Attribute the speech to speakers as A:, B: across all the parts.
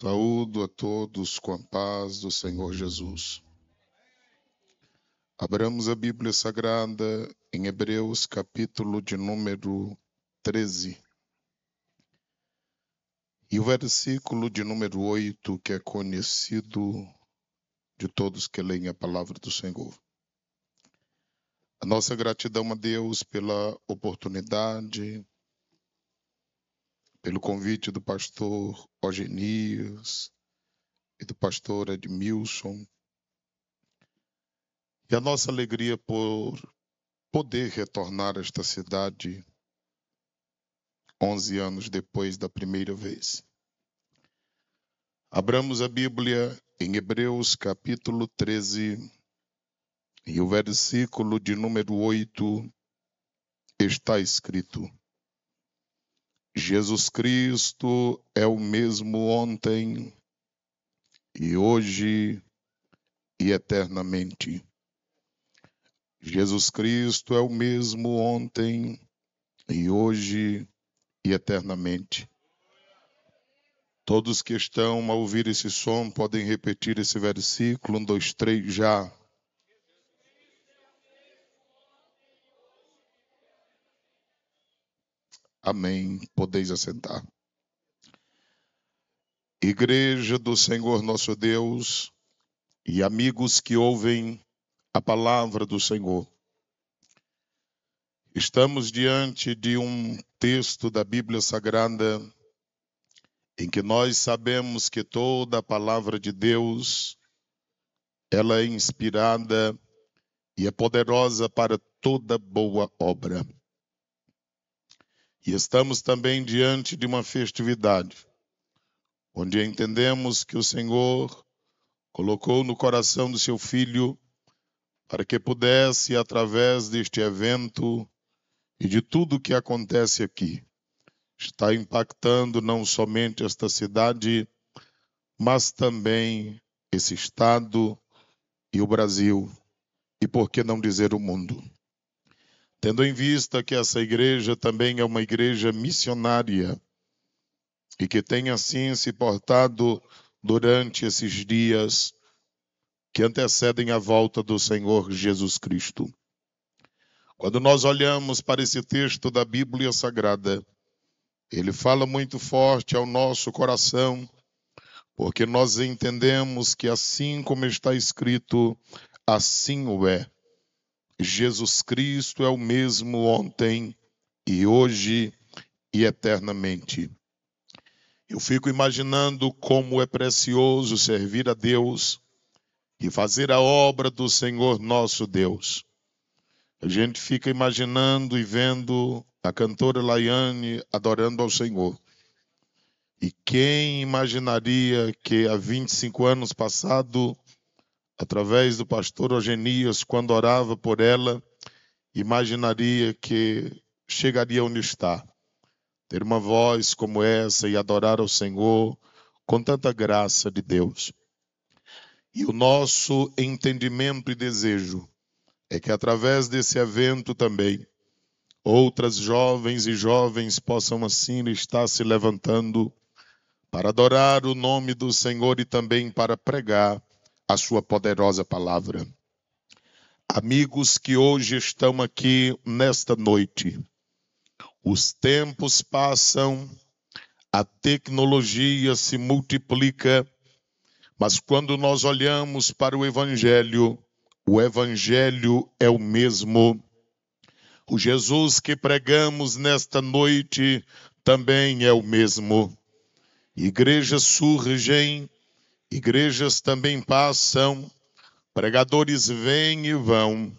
A: Saúdo a todos com a paz do Senhor Jesus. Abramos a Bíblia Sagrada em Hebreus, capítulo de número 13. E o versículo de número 8, que é conhecido de todos que leem a palavra do Senhor. A nossa gratidão a Deus pela oportunidade, pelo convite do pastor Ogenias e do pastor Edmilson. E a nossa alegria por poder retornar a esta cidade 11 anos depois da primeira vez. Abramos a Bíblia em Hebreus capítulo 13 e o versículo de número 8 está escrito: Jesus Cristo é o mesmo ontem e hoje e eternamente. Jesus Cristo é o mesmo ontem e hoje e eternamente. Todos que estão a ouvir esse som podem repetir esse versículo. 1, 2, 3, já. Amém. Podeis assentar. Igreja do Senhor nosso Deus e amigos que ouvem a palavra do Senhor. Estamos diante de um texto da Bíblia Sagrada em que nós sabemos que toda a palavra de Deus, ela é inspirada e é poderosa para toda boa obra. E estamos também diante de uma festividade, onde entendemos que o Senhor colocou no coração do seu Filho para que pudesse, através deste evento e de tudo que acontece aqui, estar impactando não somente esta cidade, mas também esse estado e o Brasil, e por que não dizer o mundo. Tendo em vista que essa igreja também é uma igreja missionária e que tem assim se portado durante esses dias que antecedem a volta do Senhor Jesus Cristo. Quando nós olhamos para esse texto da Bíblia Sagrada, ele fala muito forte ao nosso coração, porque nós entendemos que assim como está escrito, assim o é. Jesus Cristo é o mesmo ontem e hoje e eternamente. Eu fico imaginando como é precioso servir a Deus e fazer a obra do Senhor nosso Deus. A gente fica imaginando e vendo a cantora Laiane adorando ao Senhor. E quem imaginaria que há 25 anos passado, através do pastor Ogenias, quando orava por ela, imaginaria que chegaria onde está. Ter uma voz como essa e adorar ao Senhor com tanta graça de Deus. E o nosso entendimento e desejo é que através desse evento também, outras jovens e jovens possam assim estar se levantando para adorar o nome do Senhor e também para pregar a sua poderosa palavra. Amigos que hoje estão aqui nesta noite, os tempos passam, a tecnologia se multiplica, mas quando nós olhamos para o Evangelho é o mesmo. O Jesus que pregamos nesta noite também é o mesmo. Igrejas surgem, igrejas também passam, pregadores vêm e vão,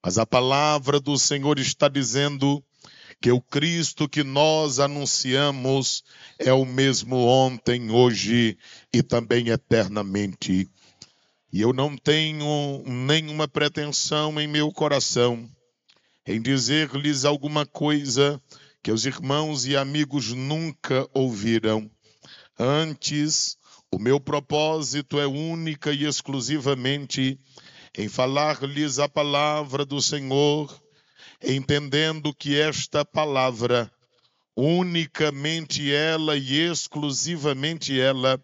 A: mas a palavra do Senhor está dizendo que o Cristo que nós anunciamos é o mesmo ontem, hoje e também eternamente. E eu não tenho nenhuma pretensão em meu coração em dizer-lhes alguma coisa que os irmãos e amigos nunca ouviram. Antes, o meu propósito é única e exclusivamente em falar-lhes a palavra do Senhor, entendendo que esta palavra Unicamente ela e exclusivamente ela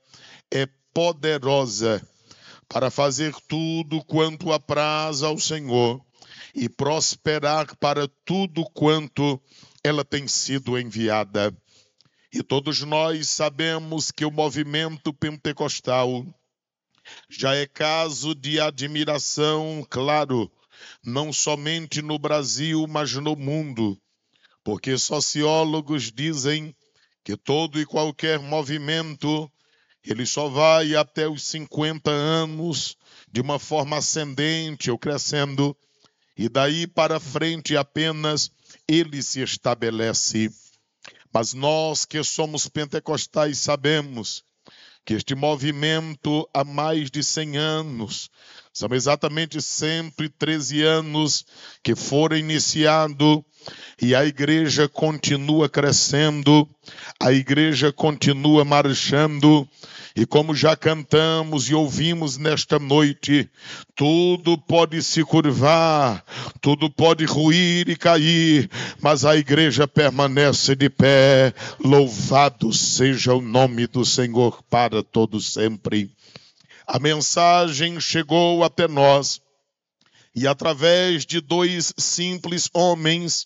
A: é poderosa para fazer tudo quanto apraz ao Senhor e prosperar para tudo quanto ela tem sido enviada. E todos nós sabemos que o movimento pentecostal já é caso de admiração, claro, não somente no Brasil, mas no mundo, porque sociólogos dizem que todo e qualquer movimento, ele só vai até os 50 anos de uma forma ascendente ou crescendo, e daí para frente apenas ele se estabelece. Mas nós que somos pentecostais sabemos que este movimento há mais de 100 anos, são exatamente 113 anos que foram iniciados e a igreja continua crescendo, a igreja continua marchando. E como já cantamos e ouvimos nesta noite, tudo pode se curvar, tudo pode ruir e cair, mas a igreja permanece de pé. Louvado seja o nome do Senhor para todo sempre. A mensagem chegou até nós e através de dois simples homens,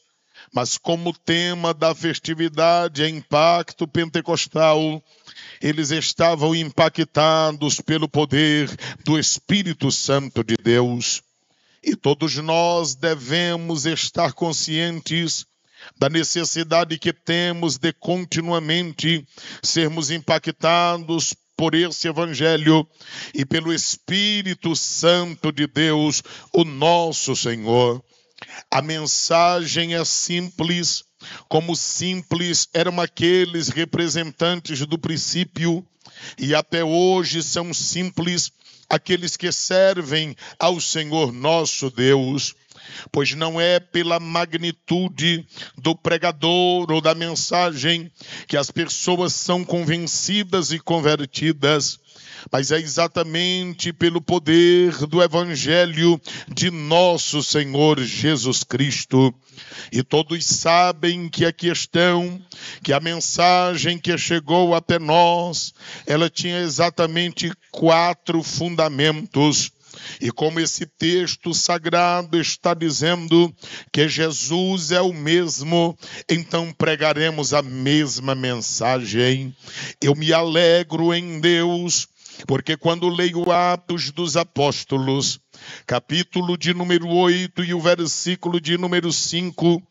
A: mas como tema da festividade é impacto pentecostal, eles estavam impactados pelo poder do Espírito Santo de Deus. E todos nós devemos estar conscientes da necessidade que temos de continuamente sermos impactados por esse Evangelho e pelo Espírito Santo de Deus, o nosso Senhor. A mensagem é simples, como simples eram aqueles representantes do princípio, e até hoje são simples aqueles que servem ao Senhor nosso Deus. Pois não é pela magnitude do pregador ou da mensagem que as pessoas são convencidas e convertidas, mas é exatamente pelo poder do Evangelho de nosso Senhor Jesus Cristo. E todos sabem que a questão, que a mensagem que chegou até nós, ela tinha exatamente 4 fundamentos. E como esse texto sagrado está dizendo que Jesus é o mesmo, então pregaremos a mesma mensagem. Eu me alegro em Deus, porque quando leio Atos dos Apóstolos, capítulo de número 8 e o versículo de número 5,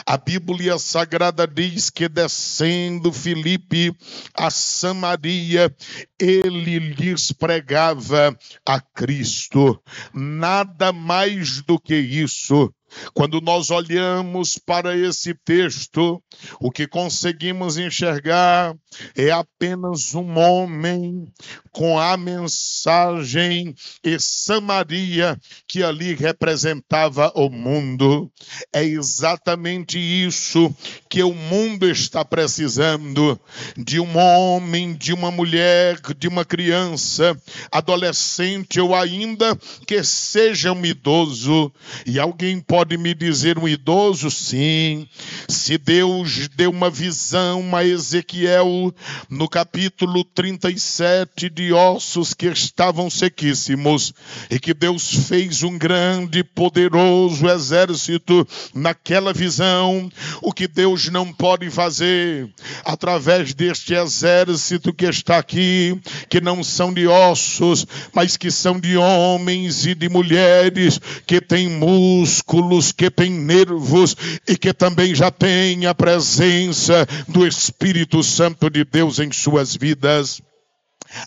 A: a Bíblia Sagrada diz que descendo Filipe a Samaria, ele lhes pregava a Cristo. Nada mais do que isso. Quando nós olhamos para esse texto, o que conseguimos enxergar é apenas um homem com a mensagem e Samaria que ali representava o mundo. É exatamente isso que o mundo está precisando, de um homem, de uma mulher, de uma criança, adolescente ou ainda que seja um idoso. E alguém pode me dizer, um idoso? Sim. Se Deus deu uma visão a Ezequiel no capítulo 37 de ossos que estavam sequíssimos e que Deus fez um grande, poderoso exército naquela visão, o que Deus não pode fazer através deste exército que está aqui, que não são de ossos, mas que são de homens e de mulheres que têm músculos, que têm nervos e que também já têm a presença do Espírito Santo de Deus em suas vidas.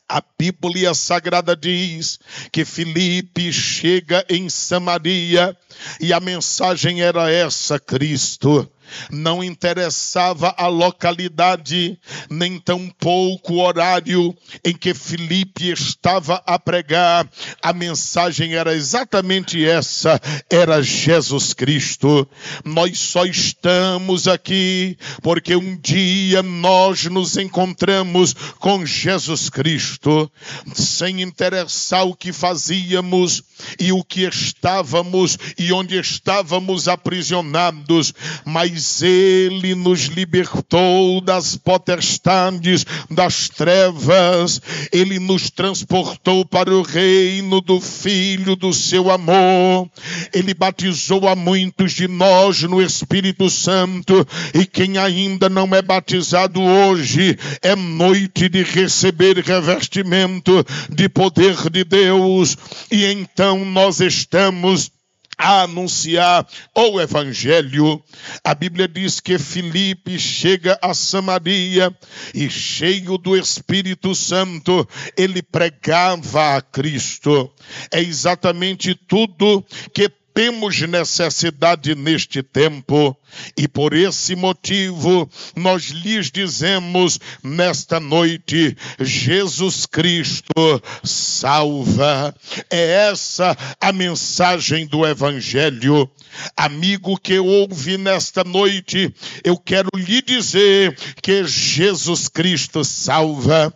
A: A Bíblia Sagrada diz que Filipe chega em Samaria e a mensagem era essa: Cristo. Não interessava a localidade, nem tampouco o horário em que Filipe estava a pregar. A mensagem era exatamente essa, era Jesus Cristo. Nós só estamos aqui porque um dia nós nos encontramos com Jesus Cristo, sem interessar o que fazíamos e o que estávamos e onde estávamos aprisionados, mas mas Ele nos libertou das potestades das trevas. Ele nos transportou para o reino do Filho do seu amor. Ele batizou a muitos de nós no Espírito Santo, e quem ainda não é batizado hoje, é noite de receber revestimento de poder de Deus. E então nós estamos a anunciar o Evangelho. A Bíblia diz que Filipe chega a Samaria e, cheio do Espírito Santo, ele pregava a Cristo. É exatamente tudo que temos necessidade neste tempo, e por esse motivo nós lhes dizemos nesta noite: Jesus Cristo salva. É essa a mensagem do Evangelho. Amigo que ouve nesta noite, eu quero lhe dizer que Jesus Cristo salva.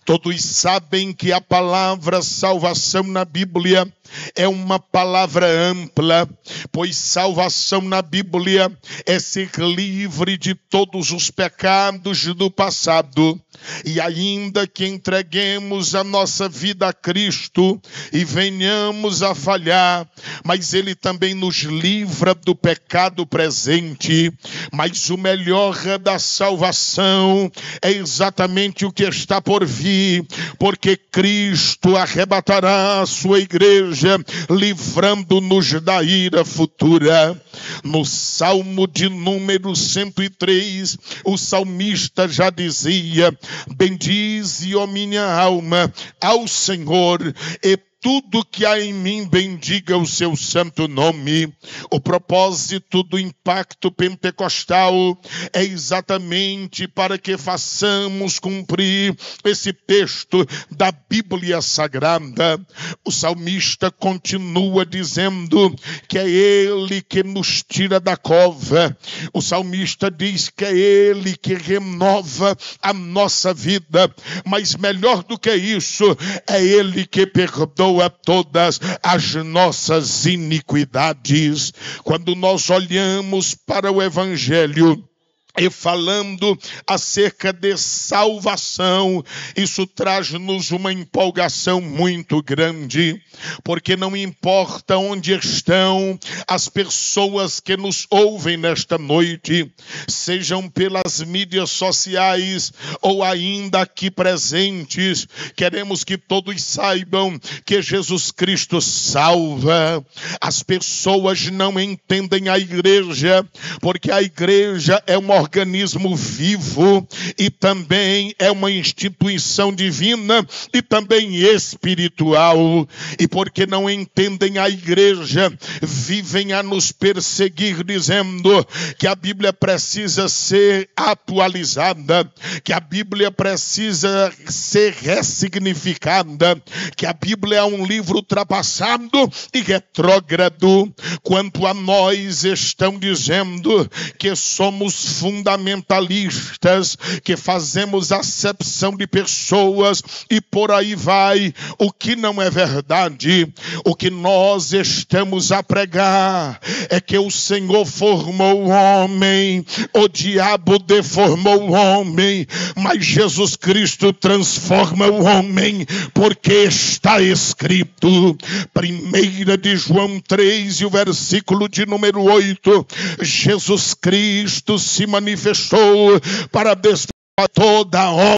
A: Todos sabem que a palavra salvação na Bíblia é uma palavra ampla, pois salvação na Bíblia é ser livre de todos os pecados do passado. E ainda que entreguemos a nossa vida a Cristo e venhamos a falhar, mas Ele também nos livra do pecado presente. Mas o melhor da salvação é exatamente o que está por vir, porque Cristo arrebatará a sua igreja, livrando-nos da ira futura. No Salmo de número 103, o salmista já dizia: bendize, ó minha alma, ao Senhor, e tudo que há em mim bendiga o seu santo nome. O propósito do impacto pentecostal é exatamente para que façamos cumprir esse texto da Bíblia Sagrada. O salmista continua dizendo que é Ele que nos tira da cova. O salmista diz que é Ele que renova a nossa vida. Mas melhor do que isso, é Ele que perdoa todas as nossas iniquidades. Quando nós olhamos para o Evangelho e falando acerca de salvação, isso traz-nos uma empolgação muito grande, porque não importa onde estão as pessoas que nos ouvem nesta noite, sejam pelas mídias sociais ou ainda aqui presentes, queremos que todos saibam que Jesus Cristo salva. As pessoas não entendem a igreja, porque a igreja é uma organismo vivo e também é uma instituição divina e também espiritual. E porque não entendem a igreja, vivem a nos perseguir dizendo que a Bíblia precisa ser atualizada, que a Bíblia precisa ser ressignificada, que a Bíblia é um livro ultrapassado e retrógrado. Quanto a nós, estão dizendo que somos fundamentalistas, que fazemos acepção de pessoas e por aí vai, o que não é verdade. O que nós estamos a pregar é que o Senhor formou o homem, o diabo deformou o homem, mas Jesus Cristo transforma o homem, porque está escrito, 1 de João 3, e o versículo de número 8, Jesus Cristo se manifestou para destruir toda a obra.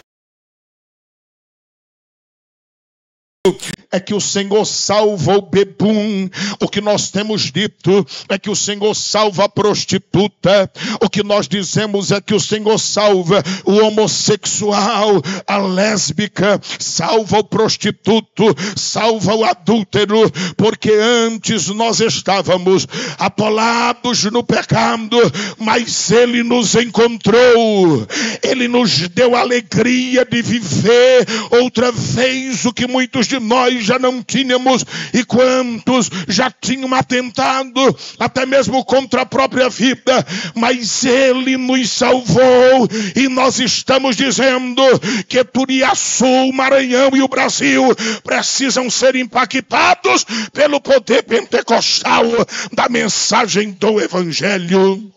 A: É que o Senhor salva o bebum. O que nós temos dito é que o Senhor salva a prostituta. O que nós dizemos é que o Senhor salva o homossexual, a lésbica, salva o prostituto, salva o adúltero, porque antes nós estávamos atolados no pecado, mas Ele nos encontrou. Ele nos deu a alegria de viver outra vez o que muitos de nós já não tínhamos, e quantos já tinham atentado até mesmo contra a própria vida, mas Ele nos salvou, e nós estamos dizendo que Turiaçu, o Maranhão e o Brasil precisam ser impactados pelo poder pentecostal da mensagem do Evangelho.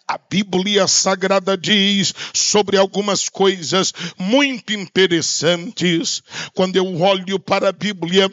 A: A Bíblia Sagrada diz sobre algumas coisas muito interessantes. Quando eu olho para a Bíblia,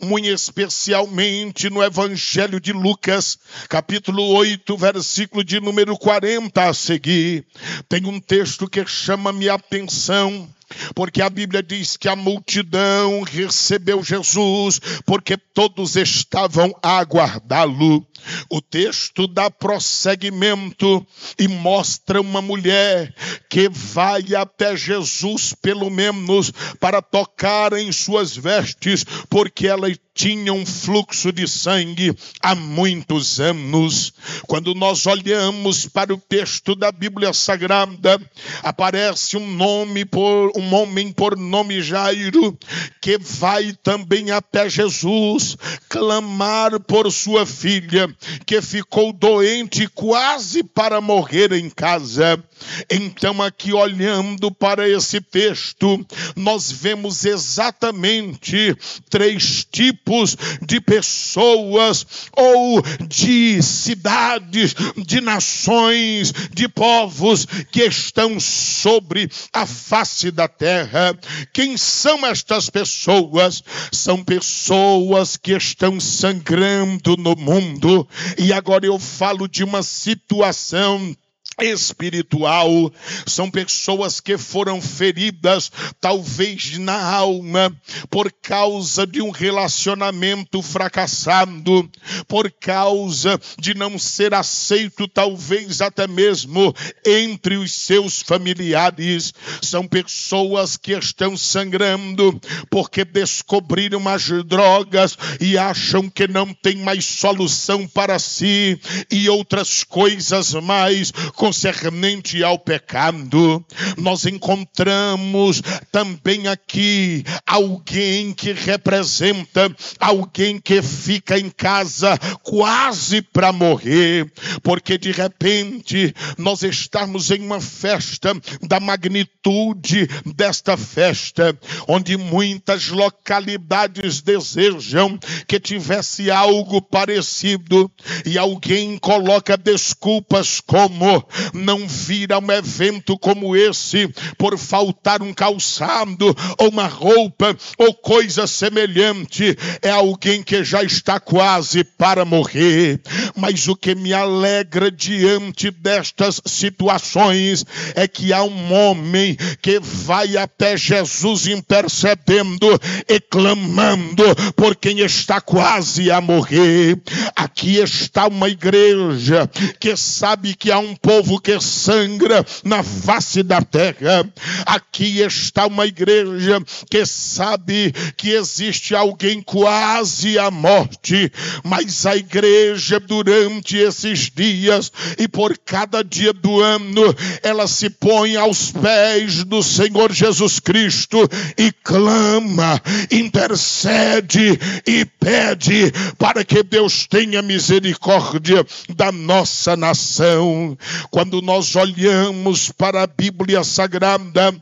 A: muito especialmente no Evangelho de Lucas, capítulo 8, versículo de número 40 a seguir, tem um texto que chama minha atenção. Porque a Bíblia diz que a multidão recebeu Jesus, porque todos estavam a aguardá-lo. O texto dá prosseguimento e mostra uma mulher que vai até Jesus, pelo menos, para tocar em suas vestes, porque ela tinha um fluxo de sangue há muitos anos. Quando nós olhamos para o texto da Bíblia Sagrada, aparece um homem por nome Jairo, que vai também até Jesus clamar por sua filha, que ficou doente quase para morrer em casa. Então, aqui olhando para esse texto, nós vemos exatamente 3 tipos de pessoas ou de cidades, de nações, de povos que estão sobre a face da terra. Quem são estas pessoas? São pessoas que estão sangrando no mundo. E agora eu falo de uma situação espiritual. São pessoas que foram feridas, talvez na alma, por causa de um relacionamento fracassado, por causa de não ser aceito, talvez até mesmo entre os seus familiares. São pessoas que estão sangrando porque descobriram as drogas e acham que não tem mais solução para si e outras coisas mais concernente ao pecado. Nós encontramos também aqui alguém que representa alguém que fica em casa quase para morrer, porque de repente nós estamos em uma festa da magnitude desta festa, onde muitas localidades desejam que tivesse algo parecido, e alguém coloca desculpas como não vir a um evento como esse por faltar um calçado ou uma roupa ou coisa semelhante. É alguém que já está quase para morrer. Mas o que me alegra diante destas situações é que há um homem que vai até Jesus intercedendo e clamando por quem está quase a morrer. Aqui está uma igreja que sabe que há um povo que sangra na face da terra. Aqui está uma igreja que sabe que existe alguém quase à morte, mas a igreja durante esses dias e por cada dia do ano, ela se põe aos pés do Senhor Jesus Cristo e clama, intercede e pede para que Deus tenha misericórdia da nossa nação. Quando nós olhamos para a Bíblia Sagrada,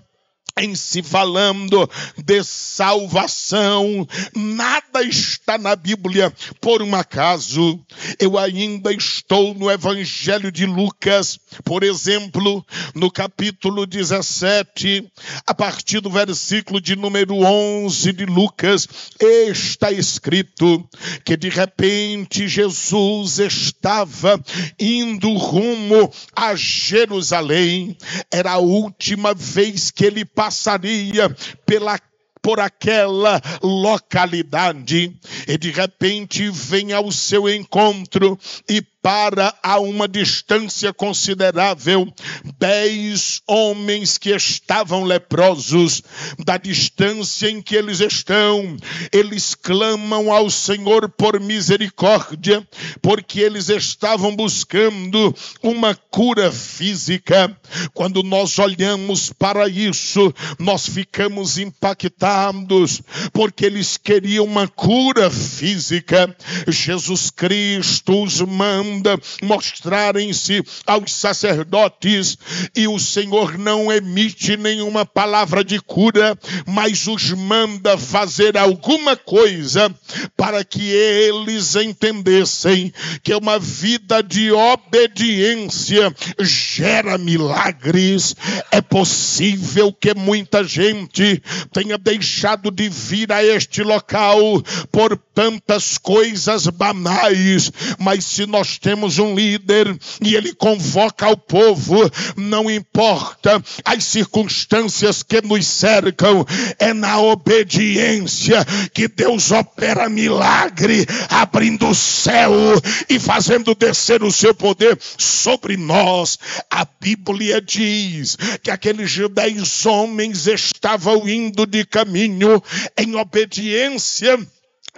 A: em se falando de salvação, nada está na Bíblia por um acaso. Eu ainda estou no Evangelho de Lucas, por exemplo, no capítulo 17, a partir do versículo de número 11 de Lucas, está escrito que de repente Jesus estava indo rumo a Jerusalém. Era a última vez que ele passaria por aquela localidade, e de repente vem ao seu encontro e para a uma distância considerável 10 homens que estavam leprosos. Da distância em que eles estão, eles clamam ao Senhor por misericórdia, porque eles estavam buscando uma cura física. Quando nós olhamos para isso, nós ficamos impactados, porque eles queriam uma cura física. Jesus Cristo os manda manda mostrarem-se aos sacerdotes, e o Senhor não emite nenhuma palavra de cura, mas os manda fazer alguma coisa para que eles entendessem que uma vida de obediência gera milagres. É possível que muita gente tenha deixado de vir a este local por tantas coisas banais, mas se nós temos um líder e ele convoca o povo, não importa as circunstâncias que nos cercam, é na obediência que Deus opera milagre, abrindo o céu e fazendo descer o seu poder sobre nós. A Bíblia diz que aqueles 10 homens estavam indo de caminho em obediência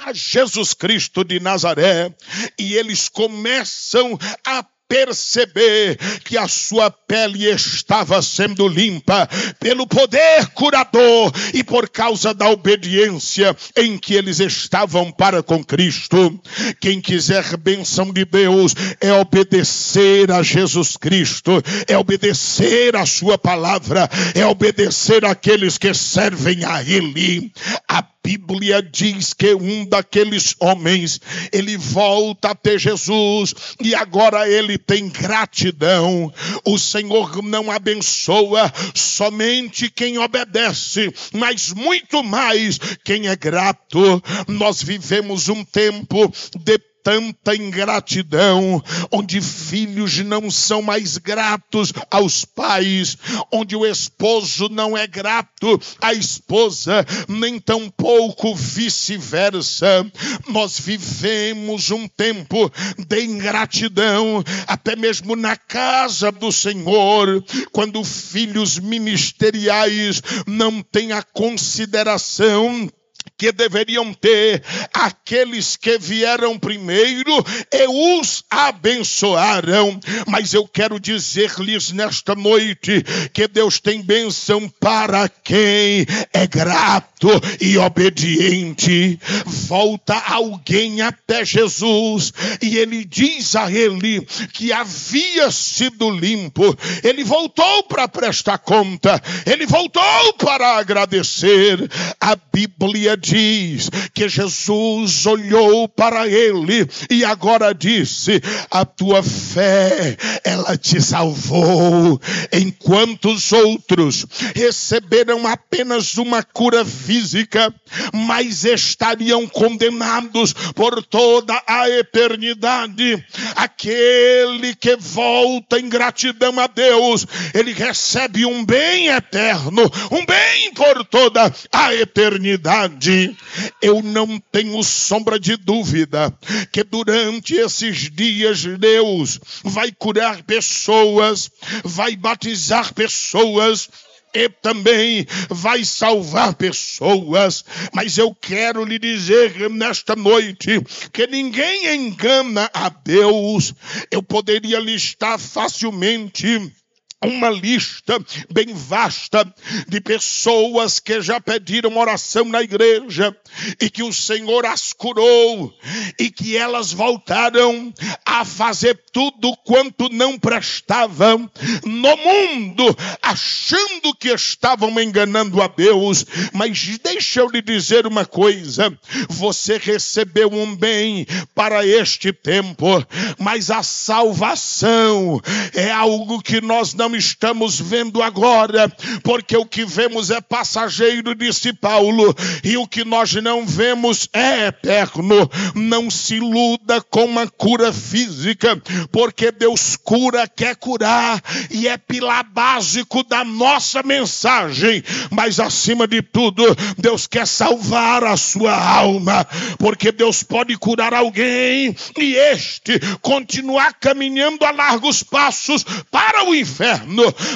A: a Jesus Cristo de Nazaré, e eles começam a perceber que a sua pele estava sendo limpa pelo poder curador e por causa da obediência em que eles estavam para com Cristo. Quem quiser bênção de Deus é obedecer a Jesus Cristo, é obedecer a sua palavra, é obedecer àqueles que servem a Ele. A Bíblia diz que um daqueles homens, ele volta até Jesus e agora ele tem gratidão. O Senhor não abençoa somente quem obedece, mas muito mais quem é grato. Nós vivemos um tempo de tanta ingratidão, onde filhos não são mais gratos aos pais, onde o esposo não é grato à esposa, nem tampouco vice-versa. Nós vivemos um tempo de ingratidão, até mesmo na casa do Senhor, quando filhos ministeriais não têm a consideração que deveriam ter aqueles que vieram primeiro e os abençoaram. Mas eu quero dizer-lhes nesta noite que Deus tem bênção para quem é grato e obediente. Volta alguém até Jesus e ele diz a ele que havia sido limpo. Ele voltou para prestar conta, ele voltou para agradecer. A Bíblia diz que Jesus olhou para ele e agora disse: a tua fé, ela te salvou. Enquanto os outros receberam apenas uma cura física, mas estariam condenados por toda a eternidade, aquele que volta em gratidão a Deus, ele recebe um bem eterno, um bem por toda a eternidade. Eu não tenho sombra de dúvida que durante esses dias Deus vai curar pessoas, vai batizar pessoas e também vai salvar pessoas. Mas eu quero lhe dizer nesta noite que ninguém engana a Deus. Eu poderia listar facilmente uma lista bem vasta de pessoas que já pediram oração na igreja e que o Senhor as curou e que elas voltaram a fazer tudo quanto não prestavam no mundo, achando que estavam enganando a Deus. Mas deixa eu lhe dizer uma coisa: você recebeu um bem para este tempo, mas a salvação é algo que nós não estamos vendo agora, porque o que vemos é passageiro, disse Paulo, e o que nós não vemos é eterno. Não se iluda com uma cura física, porque Deus cura, quer curar, e é pilar básico da nossa mensagem. Mas acima de tudo, Deus quer salvar a sua alma, porque Deus pode curar alguém e este continuar caminhando a largos passos para o inferno.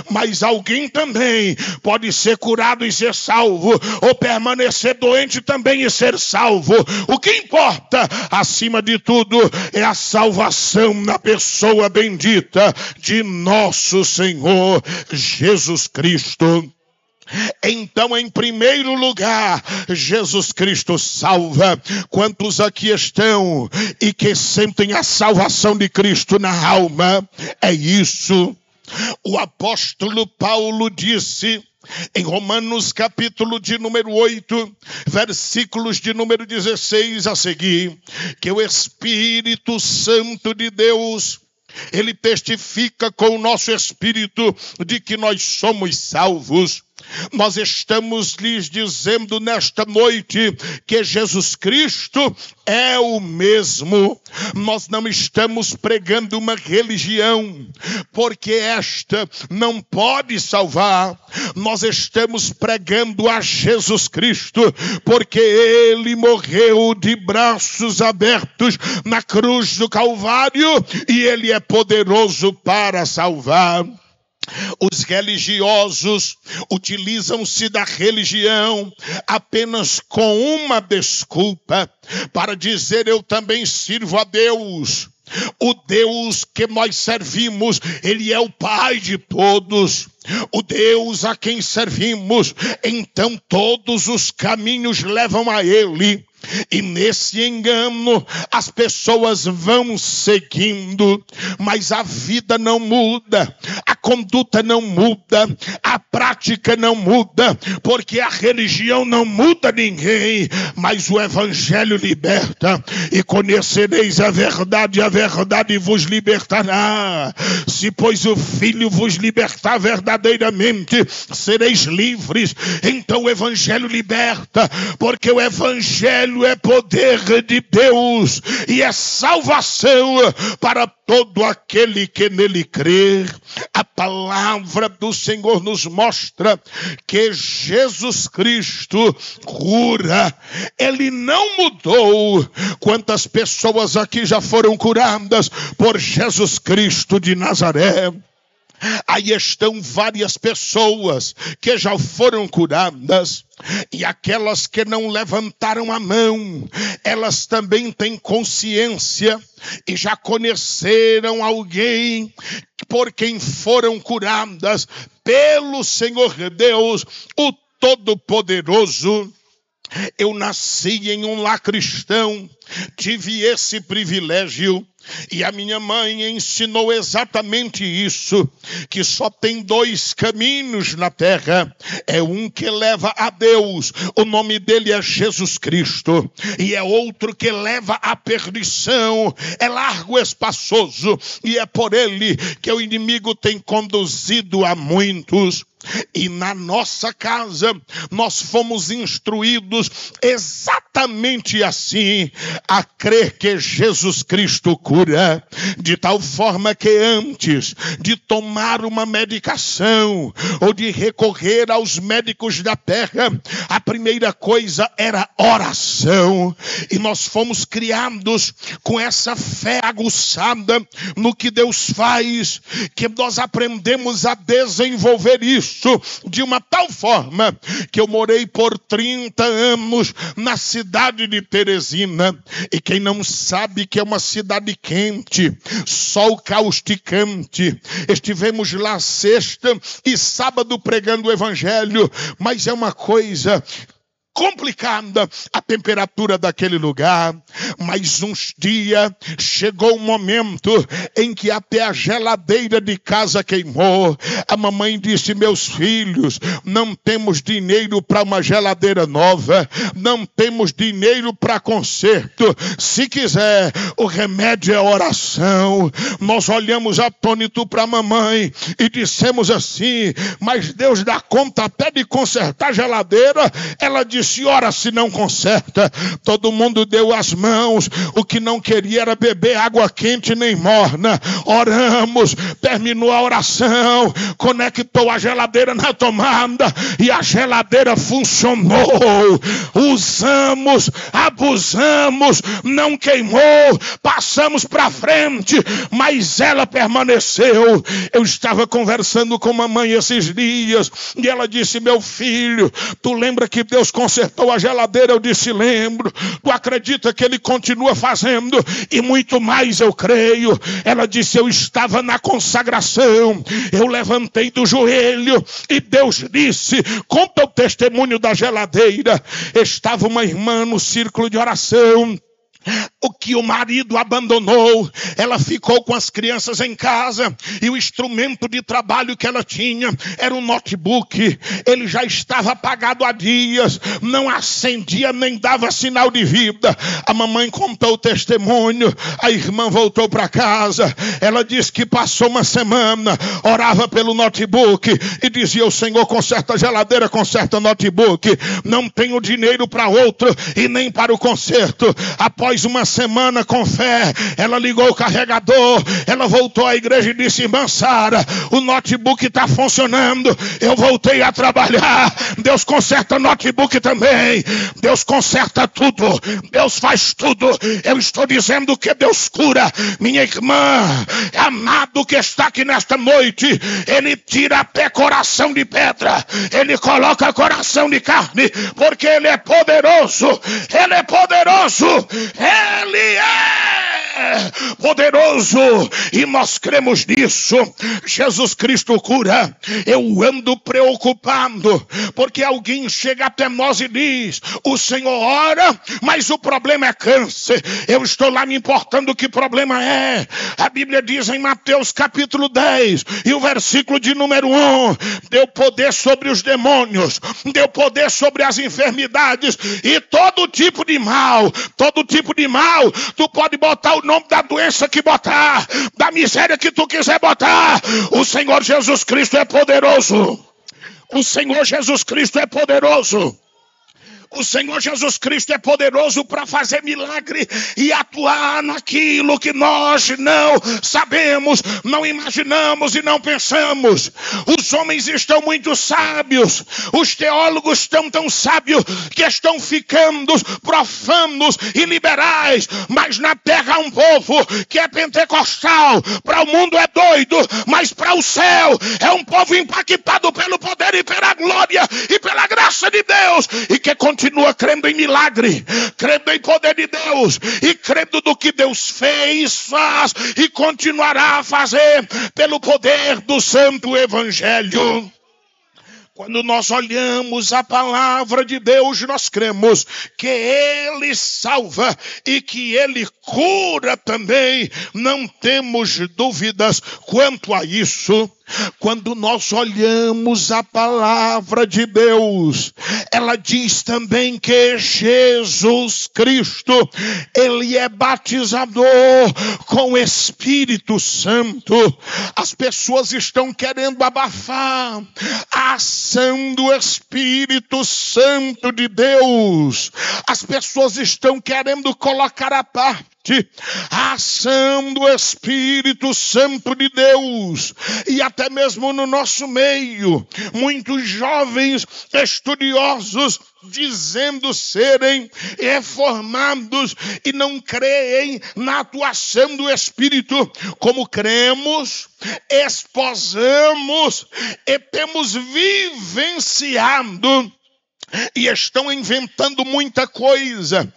A: Mas alguém também pode ser curado e ser salvo, ou permanecer doente também e ser salvo. O que importa, acima de tudo, é a salvação na pessoa bendita de nosso Senhor Jesus Cristo. Então, em primeiro lugar, Jesus Cristo salva. Quantos aqui estão e que sentem a salvação de Cristo na alma? É isso. O apóstolo Paulo disse em Romanos capítulo de número 8, versículos de número 16 a seguir, que o Espírito Santo de Deus, ele testifica com o nosso espírito de que nós somos salvos. Nós estamos lhes dizendo nesta noite que Jesus Cristo é o mesmo. Nós não estamos pregando uma religião, porque esta não pode salvar. Nós estamos pregando a Jesus Cristo, porque Ele morreu de braços abertos na cruz do Calvário e Ele é poderoso para salvar. Os religiosos utilizam-se da religião apenas com uma desculpa para dizer: eu também sirvo a Deus. O Deus que nós servimos, Ele é o Pai de todos. O Deus a quem servimos, então todos os caminhos levam a Ele. E nesse engano as pessoas vão seguindo, mas a vida não muda, a conduta não muda, a prática não muda, porque a religião não muda ninguém, mas o Evangelho liberta. E conhecereis a verdade vos libertará. Se pois o Filho vos libertar verdadeiramente, sereis livres. Então o Evangelho liberta, porque o Evangelho é poder de Deus e é salvação para todo aquele que nele crer. A palavra do Senhor nos mostra que Jesus Cristo cura. Ele não mudou. Quantas pessoas aqui já foram curadas por Jesus Cristo de Nazaré? Aí estão várias pessoas que já foram curadas, e aquelas que não levantaram a mão, elas também têm consciência e já conheceram alguém por quem foram curadas pelo Senhor Deus, o Todo-Poderoso. Eu nasci em um lar cristão, tive esse privilégio, e a minha mãe ensinou exatamente isso, que só tem dois caminhos na terra, é um que leva a Deus, o nome dele é Jesus Cristo, e é outro que leva à perdição, é largo, espaçoso, e é por ele que o inimigo tem conduzido a muitos. E na nossa casa nós fomos instruídos exatamente assim, a crer que Jesus Cristo cura, de tal forma que antes de tomar uma medicação ou de recorrer aos médicos da terra, a primeira coisa era oração. E nós fomos criados com essa fé aguçada no que Deus faz, que nós aprendemos a desenvolver isso de uma tal forma que eu morei por 30 anos na cidade de Teresina. E quem não sabe que é uma cidade quente, sol causticante, estivemos lá sexta e sábado pregando o evangelho, mas é uma coisa complicada a temperatura daquele lugar, mas uns dias chegou um momento em que até a geladeira de casa queimou. A mamãe disse: meus filhos, não temos dinheiro para uma geladeira nova, não temos dinheiro para conserto, se quiser o remédio é oração. Nós olhamos atônito para a mamãe e dissemos assim: mas Deus dá conta até de consertar a geladeira? Ela disse: ora se não conserta. Todo mundo deu as mãos, o que não queria era beber água quente nem morna. Oramos, terminou a oração, conectou a geladeira na tomada e a geladeira funcionou. Usamos, abusamos, não queimou, passamos para frente, mas ela permaneceu. Eu estava conversando com a mamãe esses dias e ela disse: meu filho, tu lembra que Deus consertou consertou a geladeira. Eu disse: lembro. Tu acredita que ele continua fazendo? E muito mais eu creio. Ela disse: eu estava na consagração, eu levantei do joelho e Deus disse: conta o testemunho da geladeira. Estava uma irmã no círculo de oração, o que o marido abandonou. Ela ficou com as crianças em casa e o instrumento de trabalho que ela tinha era um notebook. Ele já estava apagado há dias, não acendia nem dava sinal de vida. A mamãe contou o testemunho. A irmã voltou para casa. Ela disse que passou uma semana, orava pelo notebook e dizia: o Senhor conserta a geladeira, conserta o notebook. Não tenho dinheiro para outro e nem para o conserto. Após uma semana, com fé, ela ligou o carregador. Ela voltou à igreja e disse: irmã Sara, o notebook está funcionando. Eu voltei a trabalhar. Deus conserta notebook também. Deus conserta tudo. Deus faz tudo. Eu estou dizendo que Deus cura. Minha irmã, amado que está aqui nesta noite, Ele tira até coração de pedra, Ele coloca coração de carne, porque Ele é poderoso. Ele é poderoso. Ele é poderoso e nós cremos nisso. Jesus Cristo cura. Eu ando preocupado porque alguém chega até nós e diz: o Senhor ora, mas o problema é câncer. Eu estou lá me importando que problema é. A Bíblia diz em Mateus capítulo 10 e o versículo de número 1: deu poder sobre os demônios, deu poder sobre as enfermidades e todo tipo de mal. Todo tipo de mal. Tu pode botar o nome da doença que botar, da miséria que tu quiser botar. O Senhor Jesus Cristo é poderoso. O Senhor Jesus Cristo é poderoso. O Senhor Jesus Cristo é poderoso para fazer milagre e atuar naquilo que nós não sabemos, não imaginamos e não pensamos. Os homens estão muito sábios, os teólogos estão tão sábios que estão ficando profanos e liberais, mas na terra há um povo que é pentecostal. Para o mundo é doido, mas para o céu é um povo impactado pelo poder e pela glória e pela graça de Deus, e que continua crendo em milagre, crendo em poder de Deus e crendo do que Deus fez, faz e continuará a fazer pelo poder do Santo Evangelho. Quando nós olhamos a palavra de Deus, nós cremos que Ele salva e que Ele cura também. Não temos dúvidas quanto a isso. Quando nós olhamos a palavra de Deus, ela diz também que Jesus Cristo, Ele é batizador com o Espírito Santo. As pessoas estão querendo abafar a ação do Espírito Santo de Deus. As pessoas estão querendo colocar à parte a ação do Espírito Santo de Deus. E até mesmo no nosso meio, muitos jovens estudiosos dizendo serem reformados e não creem na atuação do Espírito. Como cremos, esposamos e temos vivenciado, e estão inventando muita coisa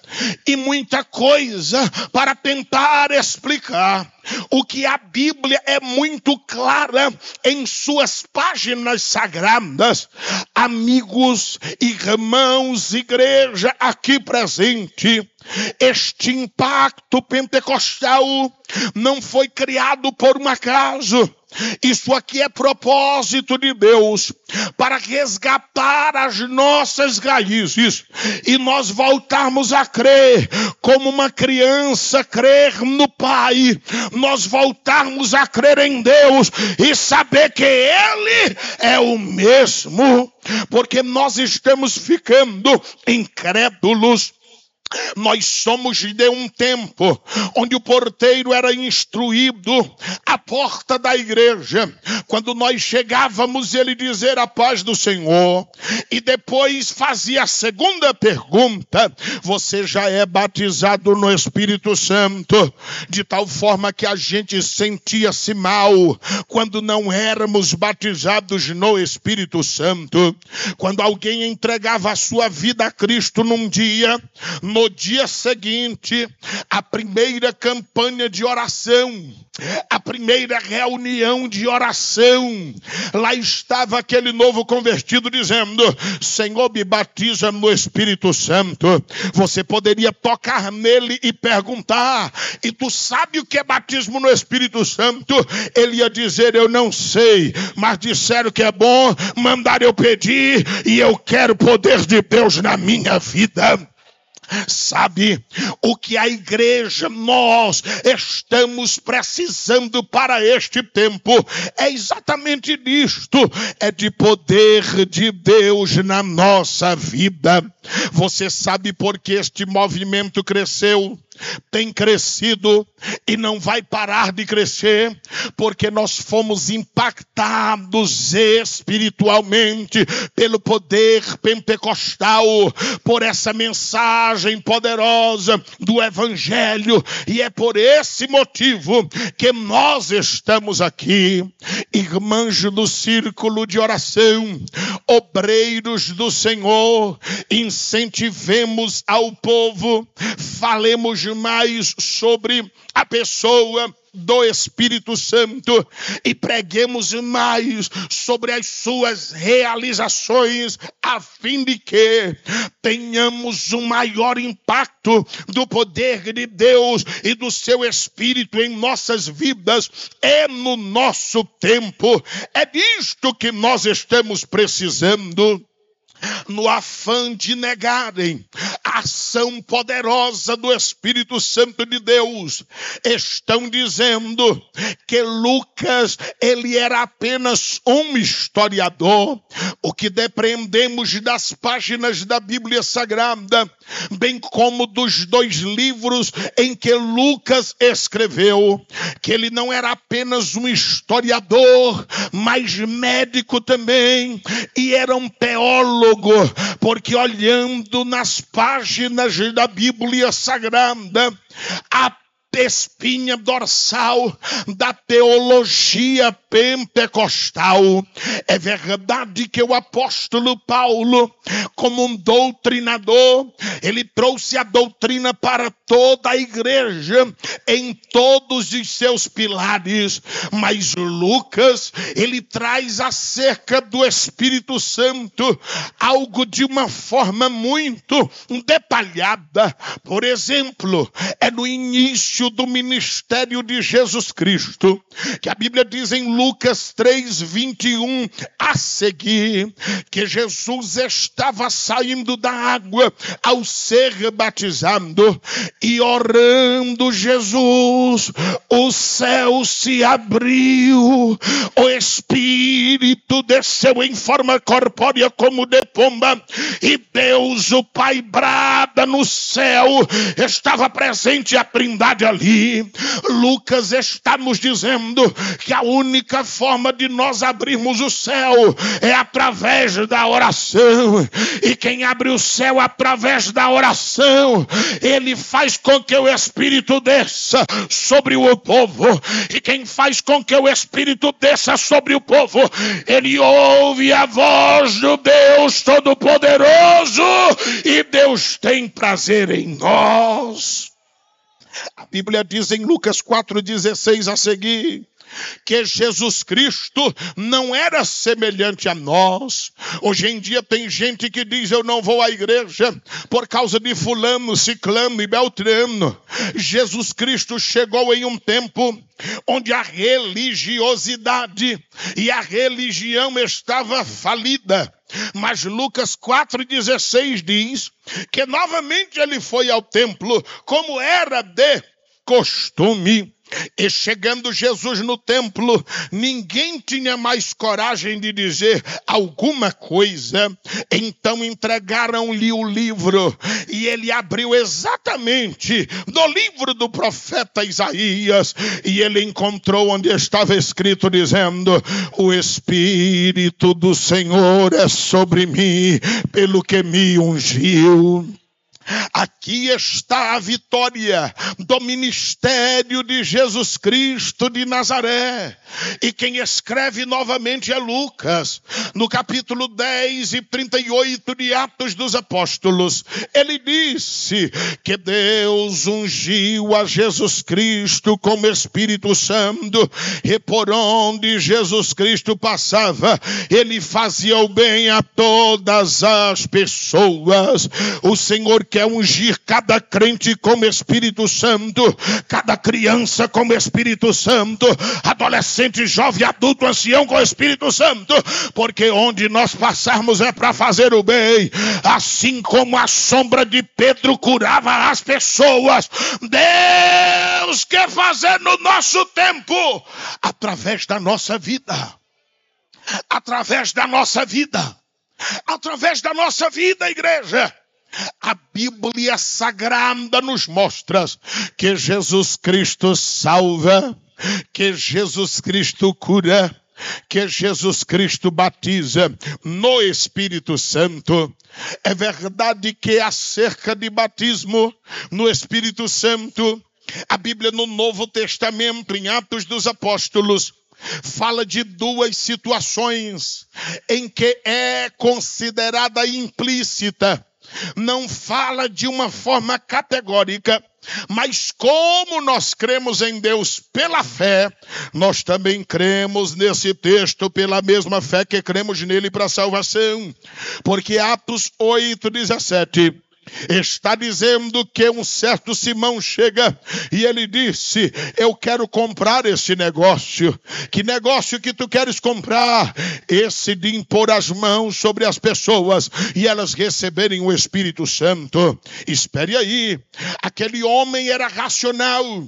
A: para tentar explicar o que a Bíblia é muito clara em suas páginas sagradas. Amigos, irmãos, igreja aqui presente, este impacto pentecostal não foi criado por um acaso. Isso aqui é propósito de Deus para resgatar as nossas raízes e nós voltarmos a crer como uma criança crer no Pai. Nós voltarmos a crer em Deus e saber que Ele é o mesmo, porque nós estamos ficando incrédulos. Nós somos de um tempo onde o porteiro era instruído à porta da igreja. Quando nós chegávamos, ele dizer a paz do Senhor. E depois fazia a segunda pergunta: você já é batizado no Espírito Santo? De tal forma que a gente sentia-se mal quando não éramos batizados no Espírito Santo. Quando alguém entregava a sua vida a Cristo num dia, no dia seguinte, a primeira campanha de oração, a primeira reunião de oração, lá estava aquele novo convertido dizendo: Senhor, me batiza no Espírito Santo. Você poderia tocar nele e perguntar: e tu sabe o que é batismo no Espírito Santo? Ele ia dizer: eu não sei, mas disseram que é bom, mandaram eu pedir e eu quero o poder de Deus na minha vida. Sabe o que a igreja, nós estamos precisando para este tempo? É exatamente disto, é de poder de Deus na nossa vida. Você sabe por que este movimento cresceu? Tem crescido e não vai parar de crescer, porque nós fomos impactados espiritualmente pelo poder pentecostal, por essa mensagem poderosa do Evangelho, e é por esse motivo que nós estamos aqui, irmãos do círculo de oração, obreiros do Senhor. Incentivemos ao povo, falemos mais sobre a pessoa do Espírito Santo e preguemos mais sobre as suas realizações, a fim de que tenhamos um maior impacto do poder de Deus e do seu Espírito em nossas vidas e no nosso tempo. É disto que nós estamos precisando. No afã de negarem a ação poderosa do Espírito Santo de Deus, estão dizendo que Lucas, ele era apenas um historiador. O que depreendemos das páginas da Bíblia Sagrada, bem como dos 2 livros em que Lucas escreveu, que ele não era apenas um historiador, mas médico também, e era um teólogo, porque olhando nas páginas da Bíblia Sagrada, a espinha dorsal da teologia pentecostal. É verdade que o apóstolo Paulo, como um doutrinador, ele trouxe a doutrina para toda a igreja, em todos os seus pilares, mas Lucas, ele traz acerca do Espírito Santo algo de uma forma muito detalhada. Por exemplo, é no início do ministério de Jesus Cristo, que a Bíblia diz em Lucas 3:21 a seguir, que Jesus estava saindo da água ao ser batizado, e orando Jesus, o céu se abriu, o Espírito desceu em forma corpórea como de pomba, e Deus o Pai brada no céu, estava presente a Trindade ali. Lucas está nos dizendo que a única forma de nós abrirmos o céu é através da oração, e quem abre o céu através da oração, ele faz com que o Espírito desça sobre o povo, e quem faz com que o Espírito desça sobre o povo, ele ouve a voz do Deus Todo-Poderoso, e Deus tem prazer em nós. A Bíblia diz em Lucas 4:16 a seguir, que Jesus Cristo não era semelhante a nós. Hoje em dia tem gente que diz: eu não vou à igreja por causa de fulano, ciclano e beltrano. Jesus Cristo chegou em um tempo onde a religiosidade e a religião estava falida. Mas Lucas 4:16 diz que novamente ele foi ao templo, como era de costume. E chegando Jesus no templo, ninguém tinha mais coragem de dizer alguma coisa. Então entregaram-lhe o livro e ele abriu exatamente no livro do profeta Isaías, e ele encontrou onde estava escrito dizendo: o Espírito do Senhor é sobre mim, pelo que me ungiu. Aqui está a vitória do ministério de Jesus Cristo de Nazaré. E quem escreve novamente é Lucas, no capítulo 10 e 38 de Atos dos Apóstolos. Ele disse que Deus ungiu a Jesus Cristo com o Espírito Santo, e por onde Jesus Cristo passava, ele fazia o bem a todas as pessoas. O Senhor quer ungir cada crente com o Espírito Santo, cada criança com o Espírito Santo, adolescente, jovem, adulto, ancião com o Espírito Santo, porque onde nós passarmos é para fazer o bem. Assim como a sombra de Pedro curava as pessoas, Deus quer fazer no nosso tempo, através da nossa vida, através da nossa vida, através da nossa vida, igreja. A Bíblia Sagrada nos mostra que Jesus Cristo salva, que Jesus Cristo cura, que Jesus Cristo batiza no Espírito Santo. É verdade que acerca de batismo no Espírito Santo, a Bíblia no Novo Testamento, em Atos dos Apóstolos, fala de duas situações em que é considerada implícita. Não fala de uma forma categórica, mas como nós cremos em Deus pela fé, nós também cremos nesse texto pela mesma fé que cremos nele para a salvação. Porque Atos 8:17 está dizendo que um certo Simão chega e ele disse: eu quero comprar esse negócio. Que negócio que tu queres comprar? Esse de impor as mãos sobre as pessoas e elas receberem o Espírito Santo. Espere aí, aquele homem era racional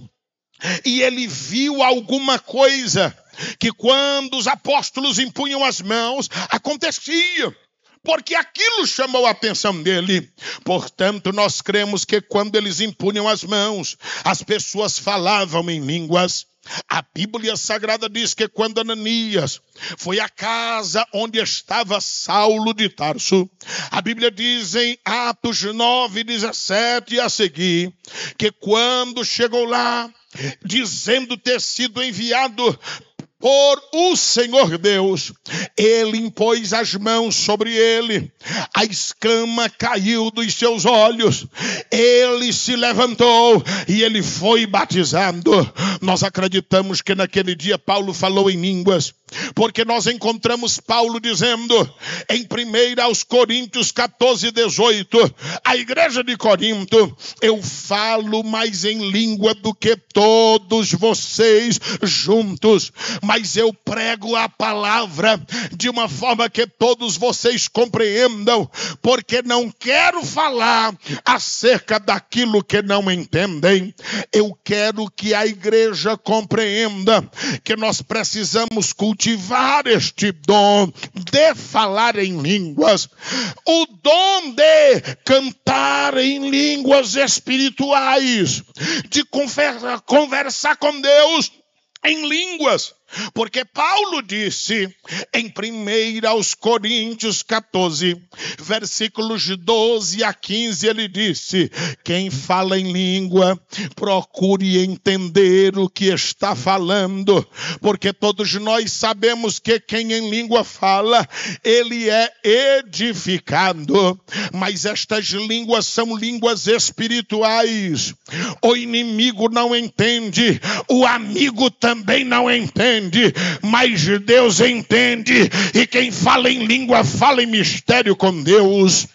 A: e ele viu alguma coisa que quando os apóstolos impunham as mãos, acontecia. Porque aquilo chamou a atenção dele. Portanto, nós cremos que quando eles impunham as mãos, as pessoas falavam em línguas. A Bíblia Sagrada diz que quando Ananias foi à casa onde estava Saulo de Tarso, a Bíblia diz em Atos 9:17 a seguir, que quando chegou lá, dizendo ter sido enviado por o Senhor Deus, ele impôs as mãos sobre ele, a escama caiu dos seus olhos, ele se levantou e ele foi batizado. Nós acreditamos que naquele dia Paulo falou em línguas, porque nós encontramos Paulo dizendo em 1 Coríntios 14:18, a igreja de Corinto: eu falo mais em língua do que todos vocês juntos, mas eu prego a palavra de uma forma que todos vocês compreendam, porque não quero falar acerca daquilo que não entendem. Eu quero que a igreja compreenda que nós precisamos cultivar este dom de falar em línguas, o dom de cantar em línguas espirituais, de conversar com Deus em línguas. Porque Paulo disse em 1 Coríntios 14, versículos 12 a 15, ele disse: quem fala em língua, procure entender o que está falando, porque todos nós sabemos que quem em língua fala, ele é edificado, mas estas línguas são línguas espirituais. O inimigo não entende, o amigo também não entende, mas Deus entende, e quem fala em língua fala em mistério com Deus.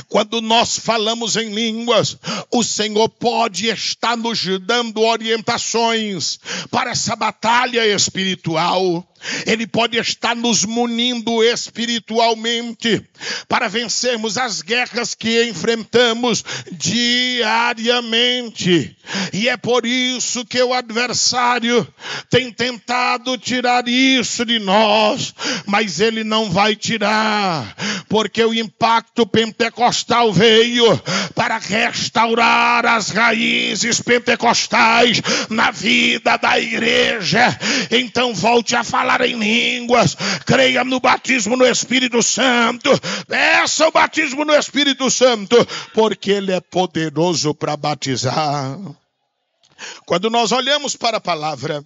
A: Quando nós falamos em línguas, o Senhor pode estar nos dando orientações para essa batalha espiritual. Ele pode estar nos munindo espiritualmente para vencermos as guerras que enfrentamos diariamente. E é por isso que o adversário tem tentado tirar isso de nós, mas ele não vai tirar, porque o impacto pentecostal veio para restaurar as raízes pentecostais na vida da igreja. Então volte a falar em línguas, creia no batismo no Espírito Santo, peça o batismo no Espírito Santo, porque ele é poderoso para batizar. Quando nós olhamos para a palavra,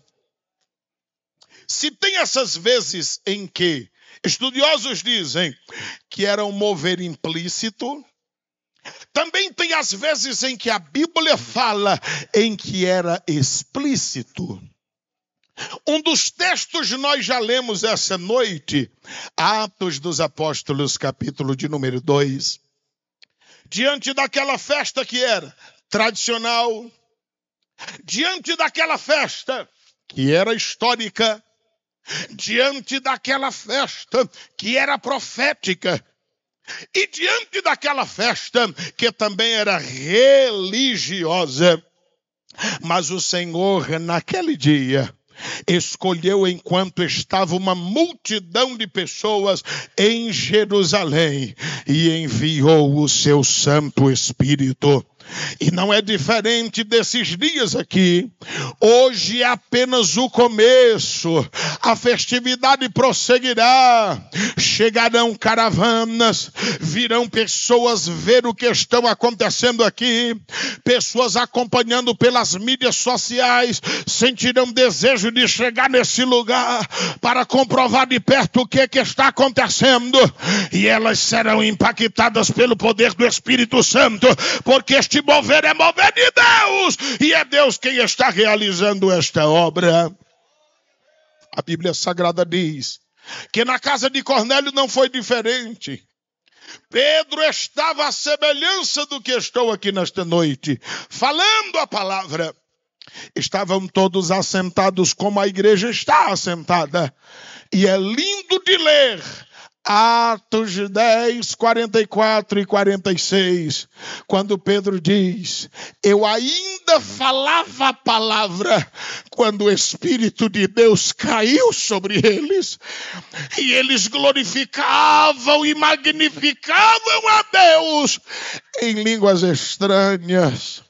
A: se tem essas vezes em que estudiosos dizem que era um mover implícito, também tem as vezes em que a Bíblia fala em que era explícito. Um dos textos nós já lemos essa noite, Atos dos Apóstolos, capítulo de número 2. Diante daquela festa que era tradicional, diante daquela festa que era histórica, diante daquela festa que era profética, e diante daquela festa que também era religiosa, mas o Senhor naquele dia escolheu, enquanto estava uma multidão de pessoas em Jerusalém, e enviou o seu Santo Espírito. E não é diferente desses dias aqui. Hoje é apenas o começo. A festividade prosseguirá. Chegarão caravanas, virão pessoas ver o que estão acontecendo aqui. Pessoas acompanhando pelas mídias sociais sentirão desejo de chegar nesse lugar para comprovar de perto o que está acontecendo. E elas serão impactadas pelo poder do Espírito Santo, porque este mover é mover de Deus, e é Deus quem está realizando esta obra. A Bíblia Sagrada diz que na casa de Cornélio não foi diferente. Pedro estava à semelhança do que estou aqui nesta noite, falando a palavra. Estavam todos assentados como a igreja está assentada, e é lindo de ler Atos 10, 44 e 46, quando Pedro diz: eu ainda falava a palavra quando o Espírito de Deus caiu sobre eles, e eles glorificavam e magnificavam a Deus em línguas estranhas,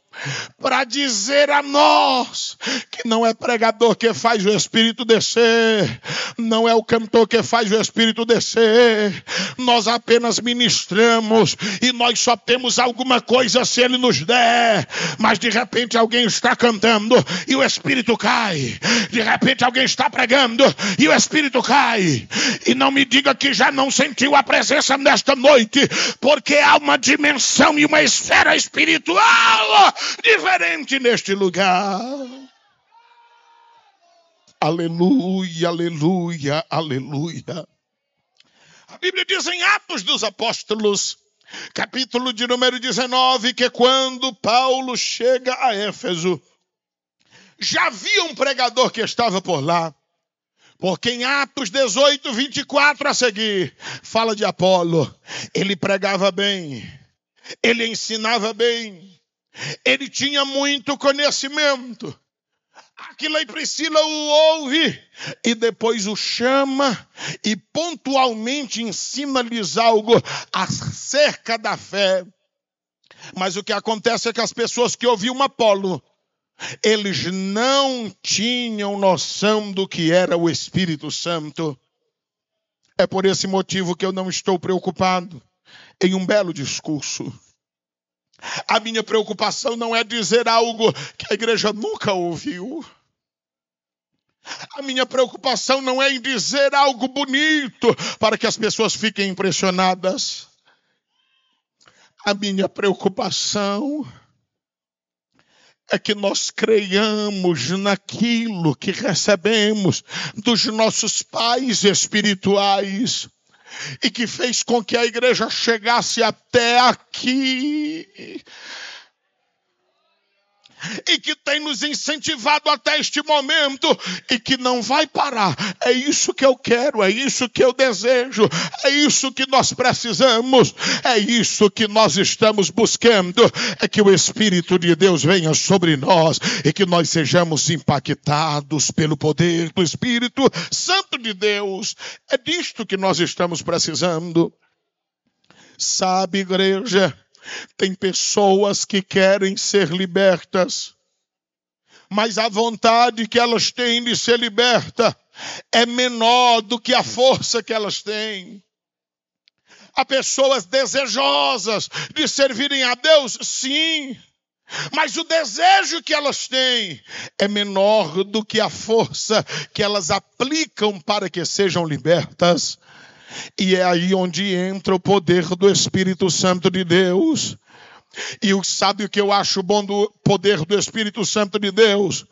A: para dizer a nós que não é pregador que faz o Espírito descer, não é o cantor que faz o Espírito descer, nós apenas ministramos, e nós só temos alguma coisa se Ele nos der. Mas de repente alguém está cantando e o Espírito cai, de repente alguém está pregando e o Espírito cai, e não me diga que já não sentiu a presença nesta noite, porque há uma dimensão e uma esfera espiritual diferente neste lugar. Aleluia, aleluia, aleluia. A Bíblia diz em Atos dos Apóstolos, capítulo de número 19, que quando Paulo chega a Éfeso, já havia um pregador que estava por lá. Porque em Atos 18, 24 a seguir, fala de Apolo. Ele pregava bem, ele ensinava bem, ele tinha muito conhecimento. Aquilo aí Priscila o ouve e depois o chama e pontualmente ensina-lhes algo acerca da fé. Mas o que acontece é que as pessoas que ouviam Apolo, eles não tinham noção do que era o Espírito Santo. É por esse motivo que eu não estou preocupado em um belo discurso. A minha preocupação não é dizer algo que a igreja nunca ouviu. A minha preocupação não é em dizer algo bonito para que as pessoas fiquem impressionadas. A minha preocupação é que nós creiamos naquilo que recebemos dos nossos pais espirituais e que fez com que a igreja chegasse até aqui. e que tem nos incentivado até este momento e que não vai parar. É isso que eu quero, é isso que eu desejo, é isso que nós precisamos, é isso que nós estamos buscando, é que o Espírito de Deus venha sobre nós e que nós sejamos impactados pelo poder do Espírito Santo de Deus. É disto que nós estamos precisando. Sabe, igreja, tem pessoas que querem ser libertas, mas a vontade que elas têm de ser liberta é menor do que a força que elas têm. Há pessoas desejosas de servirem a Deus, sim, mas o desejo que elas têm é menor do que a força que elas aplicam para que sejam libertas. E é aí onde entra o poder do Espírito Santo de Deus. E sabe o que eu acho bom do poder do Espírito Santo de Deus?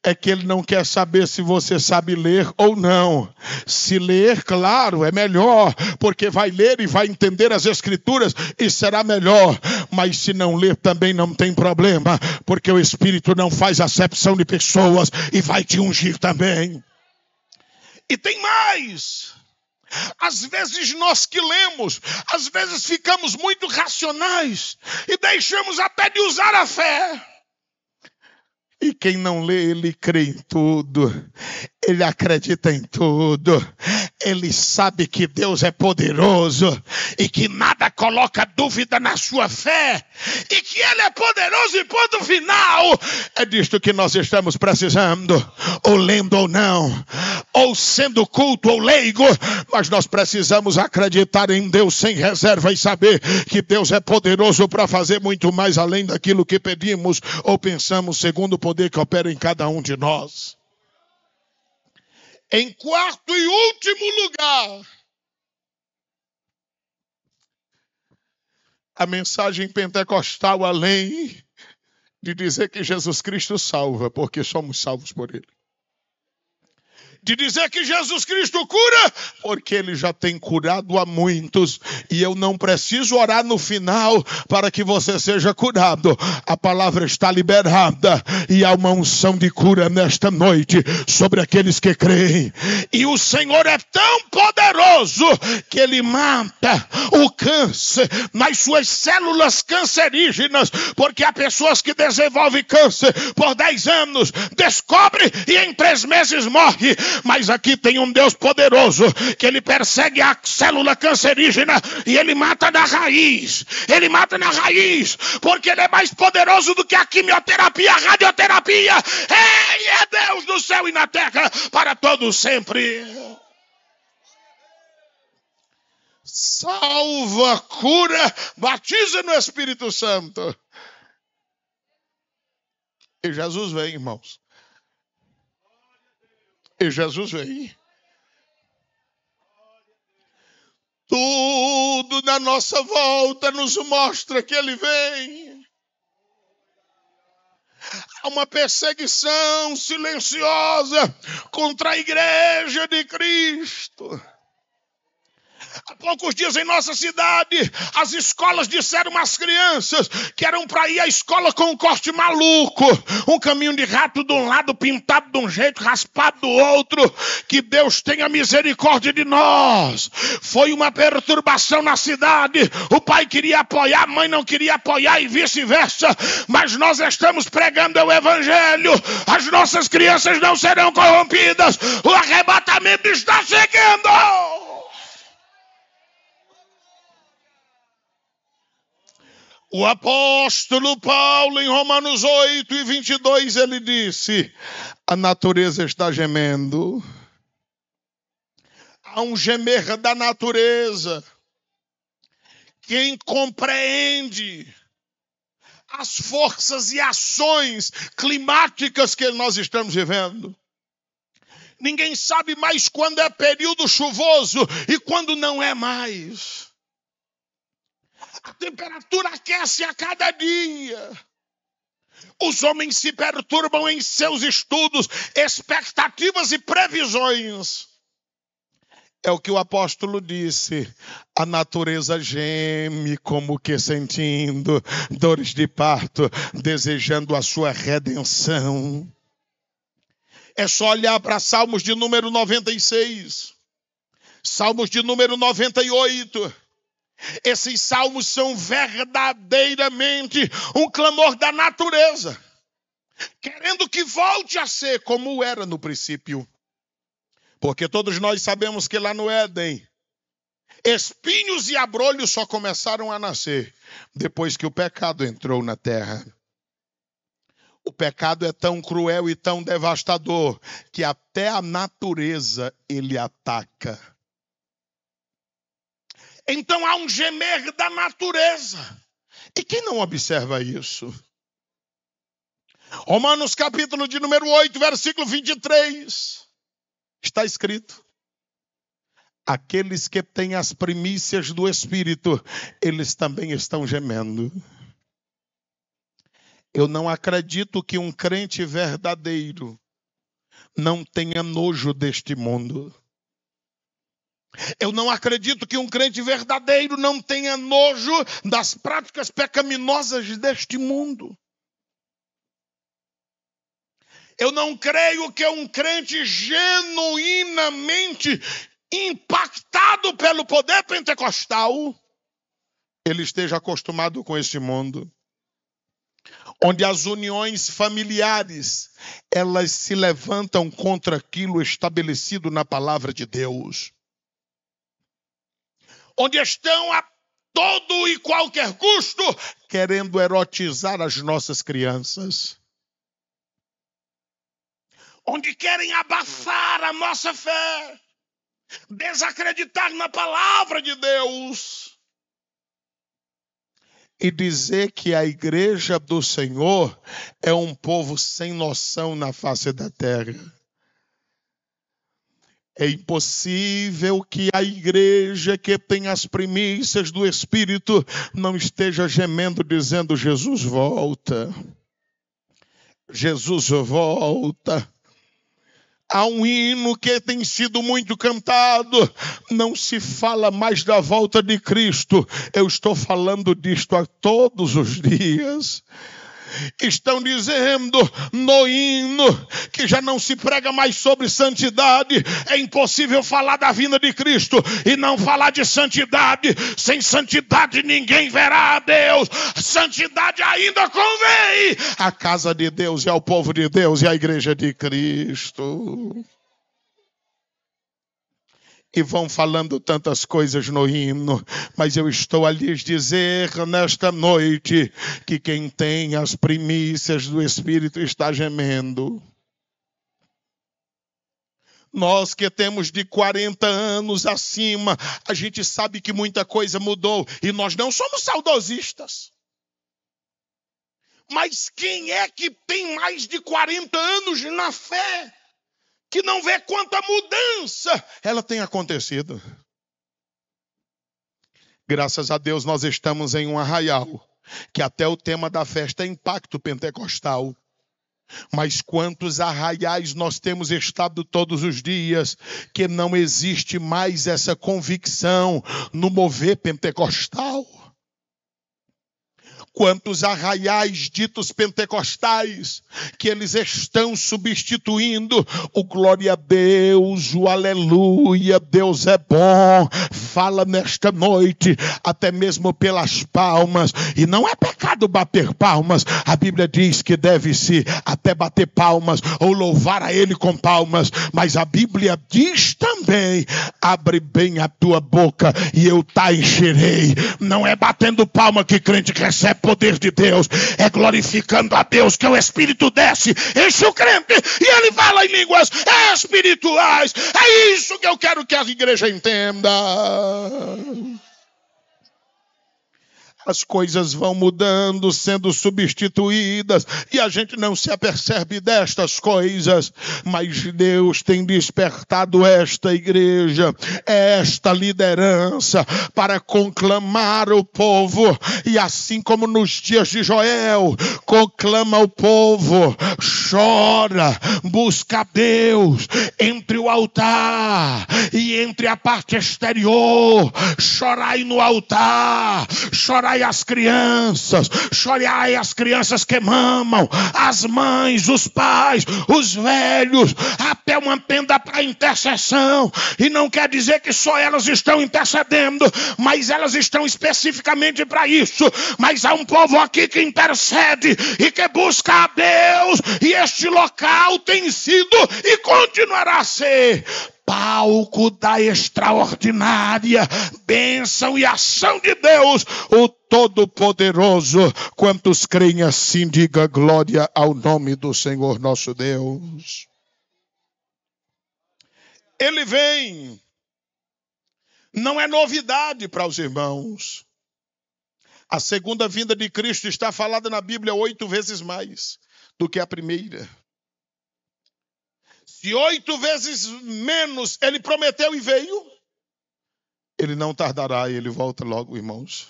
A: É que ele não quer saber se você sabe ler ou não. Se ler, claro, é melhor, porque vai ler e vai entender as Escrituras e será melhor. Mas se não ler também não tem problema, porque o Espírito não faz acepção de pessoas e vai te ungir também. E tem mais. Às vezes nós que lemos, às vezes ficamos muito racionais e deixamos até de usar a fé. E quem não lê, ele crê em tudo, ele acredita em tudo, ele sabe que Deus é poderoso e que nada coloca dúvida na sua fé e que ele é poderoso e ponto final. É disto que nós estamos precisando, ou lendo ou não, ou sendo culto ou leigo, mas nós precisamos acreditar em Deus sem reserva e saber que Deus é poderoso para fazer muito mais além daquilo que pedimos ou pensamos, segundo o poder que opera em cada um de nós. Em quarto e último lugar, a mensagem pentecostal, além de dizer que Jesus Cristo salva, porque somos salvos por Ele. De dizer que Jesus Cristo cura, porque Ele já tem curado a muitos. E eu não preciso orar no final para que você seja curado. A palavra está liberada e há uma unção de cura nesta noite sobre aqueles que creem. E o Senhor é tão poderoso que Ele mata o câncer nas suas células cancerígenas, porque há pessoas que desenvolvem câncer por 10 anos, descobre e em 3 meses morre. Mas aqui tem um Deus poderoso que Ele persegue a célula cancerígena e Ele mata na raiz. Ele mata na raiz, porque Ele é mais poderoso do que a quimioterapia, a radioterapia. Ele é Deus no céu e na terra para todos sempre. Salva, cura, batiza no Espírito Santo. E Jesus vem, irmãos. E Jesus vem. Tudo na nossa volta nos mostra que Ele vem. Há uma perseguição silenciosa contra a igreja de Cristo. Há poucos dias em nossa cidade, as escolas disseram às crianças que eram para ir à escola com um corte maluco. Um caminho de rato de um lado, pintado de um jeito, raspado do outro. Que Deus tenha misericórdia de nós. Foi uma perturbação na cidade. O pai queria apoiar, a mãe não queria apoiar e vice-versa. Mas nós estamos pregando o Evangelho. As nossas crianças não serão corrompidas. O arrebatamento está chegando. O apóstolo Paulo, em Romanos 8 e 22, ele disse: a natureza está gemendo. Há um gemer da natureza. Quem compreende as forças e ações climáticas que nós estamos vivendo. Ninguém sabe mais quando é período chuvoso e quando não é mais. A temperatura aquece a cada dia. Os homens se perturbam em seus estudos, expectativas e previsões. É o que o apóstolo disse: a natureza geme como que sentindo dores de parto, desejando a sua redenção. É só olhar para Salmos de número 96, Salmos de número 98. Esses salmos são verdadeiramente um clamor da natureza, querendo que volte a ser como era no princípio. Porque todos nós sabemos que lá no Éden, espinhos e abrolhos só começaram a nascer depois que o pecado entrou na terra. O pecado é tão cruel e tão devastador que até a natureza ele ataca. Então há um gemer da natureza. E quem não observa isso? Romanos capítulo de número 8, versículo 23. Está escrito: aqueles que têm as primícias do Espírito, eles também estão gemendo. Eu não acredito que um crente verdadeiro não tenha nojo deste mundo. Eu não acredito que um crente verdadeiro não tenha nojo das práticas pecaminosas deste mundo. Eu não creio que um crente genuinamente impactado pelo poder pentecostal, ele esteja acostumado com este mundo, onde as uniões familiares, elas se levantam contra aquilo estabelecido na palavra de Deus, onde estão a todo e qualquer custo querendo erotizar as nossas crianças, onde querem abafar a nossa fé, desacreditar na palavra de Deus e dizer que a igreja do Senhor é um povo sem noção na face da terra. É impossível que a igreja que tem as primícias do Espírito não esteja gemendo dizendo: Jesus volta, Jesus volta. Há um hino que tem sido muito cantado, não se fala mais da volta de Cristo. Eu estou falando disto a todos os dias. Estão dizendo no hino que já não se prega mais sobre santidade. É impossível falar da vinda de Cristo e não falar de santidade. Sem santidade ninguém verá a Deus. Santidade ainda convém à casa de Deus e ao povo de Deus e à igreja de Cristo. E vão falando tantas coisas no hino, mas eu estou a lhes dizer nesta noite que quem tem as primícias do Espírito está gemendo. Nós que temos de 40 anos acima, a gente sabe que muita coisa mudou e nós não somos saudosistas. Mas quem é que tem mais de 40 anos na fé, que não vê quanta mudança ela tem acontecido? Graças a Deus nós estamos em um arraial, que até o tema da festa é impacto pentecostal. Mas quantos arraiais nós temos estado todos os dias, que não existe mais essa convicção no mover pentecostal? Quantos arraiais ditos pentecostais, que eles estão substituindo o glória a Deus, o aleluia, Deus é bom. Fala nesta noite, até mesmo pelas palmas. E não é pecado bater palmas. A Bíblia diz que deve-se até bater palmas ou louvar a Ele com palmas. Mas a Bíblia diz também: abre bem a tua boca e eu te encherei. Não é batendo palma que crente recebe poder de Deus, é glorificando a Deus, que o Espírito desce, enche o crente e ele fala em línguas espirituais. É isso que eu quero que a igreja entenda. As coisas vão mudando, sendo substituídas, e a gente não se apercebe destas coisas, mas Deus tem despertado esta igreja, esta liderança, para conclamar o povo, e assim como nos dias de Joel, conclama o povo, chora, busca a Deus, entre o altar e entre a parte exterior, chorai no altar, chorai as crianças, chorai as crianças que mamam, as mães, os pais, os velhos, até uma tenda para intercessão, e não quer dizer que só elas estão intercedendo, mas elas estão especificamente para isso, mas há um povo aqui que intercede e que busca a Deus, e este local tem sido e continuará a ser palco da extraordinária bênção e ação de Deus, o Todo-Poderoso. Quantos creem assim, diga glória ao nome do Senhor nosso Deus. Ele vem, não é novidade para os irmãos. A segunda vinda de Cristo está falada na Bíblia 8 vezes mais do que a primeira. Se 8 vezes menos ele prometeu e veio, ele não tardará, ele volta logo, irmãos.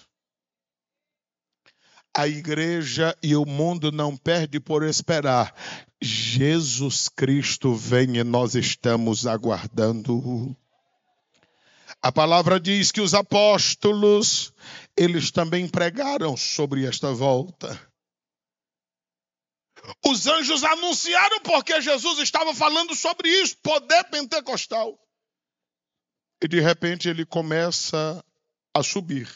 A: A igreja e o mundo não perdem por esperar. Jesus Cristo vem e nós estamos aguardando. A palavra diz que os apóstolos, eles também pregaram sobre esta volta. Os anjos anunciaram porque Jesus estava falando sobre isso, poder pentecostal. E de repente ele começa a subir.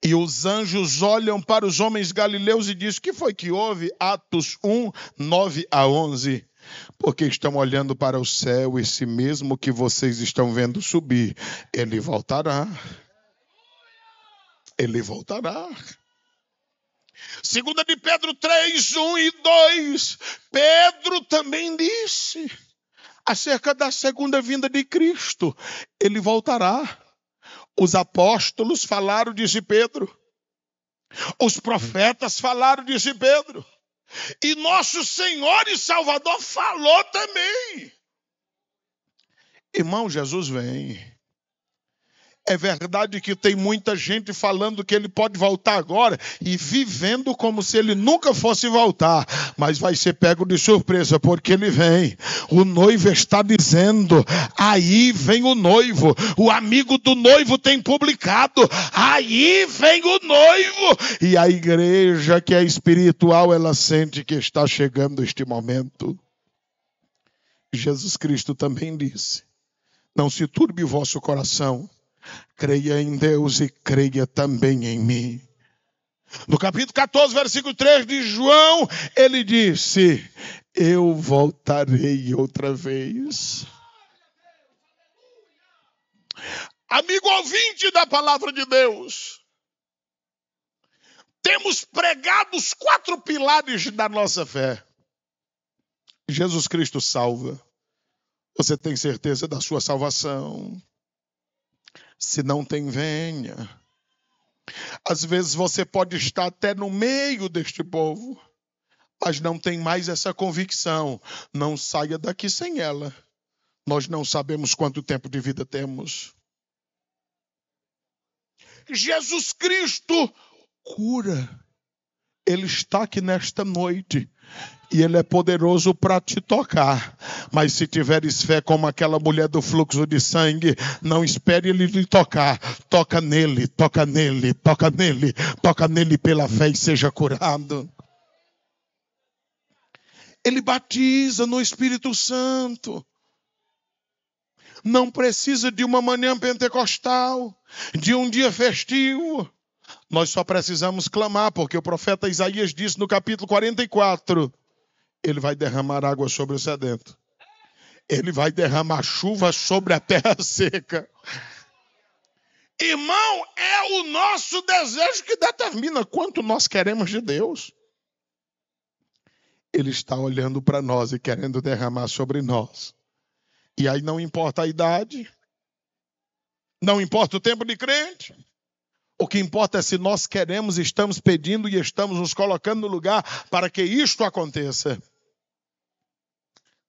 A: E os anjos olham para os homens galileus e dizem: o que foi que houve? Atos 1, 9 a 11. Porque estão olhando para o céu, esse mesmo que vocês estão vendo subir, ele voltará. Ele voltará. Segunda de Pedro 3, 1 e 2. Pedro também disse acerca da segunda vinda de Cristo. Ele voltará. Os apóstolos falaram, disse Pedro. Os profetas falaram, disse Pedro. E nosso Senhor e Salvador falou também. Irmão, Jesus vem. É verdade que tem muita gente falando que ele pode voltar agora e vivendo como se ele nunca fosse voltar. Mas vai ser pego de surpresa, porque ele vem. O noivo está dizendo, aí vem o noivo. O amigo do noivo tem publicado, aí vem o noivo. E a igreja que é espiritual, ela sente que está chegando este momento. Jesus Cristo também disse, não se turbe o vosso coração. Creia em Deus e creia também em mim. No capítulo 14, versículo 3 de João, ele disse, eu voltarei outra vez. Amigo ouvinte da palavra de Deus, temos pregado os 4 pilares da nossa fé. Jesus Cristo salva. Você tem certeza da sua salvação? Se não tem, venha. Às vezes você pode estar até no meio deste povo, mas não tem mais essa convicção. Não saia daqui sem ela. Nós não sabemos quanto tempo de vida temos. Jesus Cristo cura. Ele está aqui nesta noite. E ele é poderoso para te tocar. Mas se tiveres fé como aquela mulher do fluxo de sangue, não espere ele lhe tocar. Toca nele, toca nele, toca nele. Toca nele pela fé e seja curado. Ele batiza no Espírito Santo. Não precisa de uma manhã pentecostal, de um dia festivo. Nós só precisamos clamar, porque o profeta Isaías disse no capítulo 44... Ele vai derramar água sobre o sedento. Ele vai derramar chuva sobre a terra seca. Irmão, é o nosso desejo que determina quanto nós queremos de Deus. Ele está olhando para nós e querendo derramar sobre nós. E aí não importa a idade, não importa o tempo de crente, O que importa é se nós queremos, estamos pedindo e estamos nos colocando no lugar para que isto aconteça.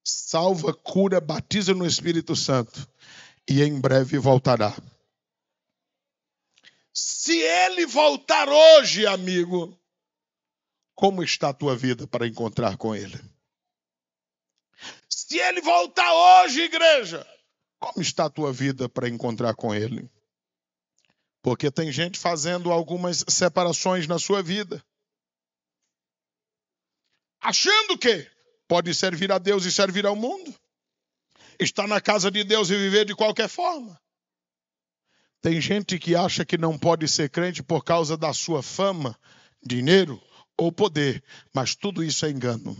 A: Salva, cura, batiza no Espírito Santo e em breve voltará. Se ele voltar hoje, amigo, como está a tua vida para encontrar com ele? Se ele voltar hoje, igreja, como está a tua vida para encontrar com ele? Porque tem gente fazendo algumas separações na sua vida, achando que pode servir a Deus e servir ao mundo, estar na casa de Deus e viver de qualquer forma. Tem gente que acha que não pode ser crente por causa da sua fama, dinheiro ou poder, mas tudo isso é engano.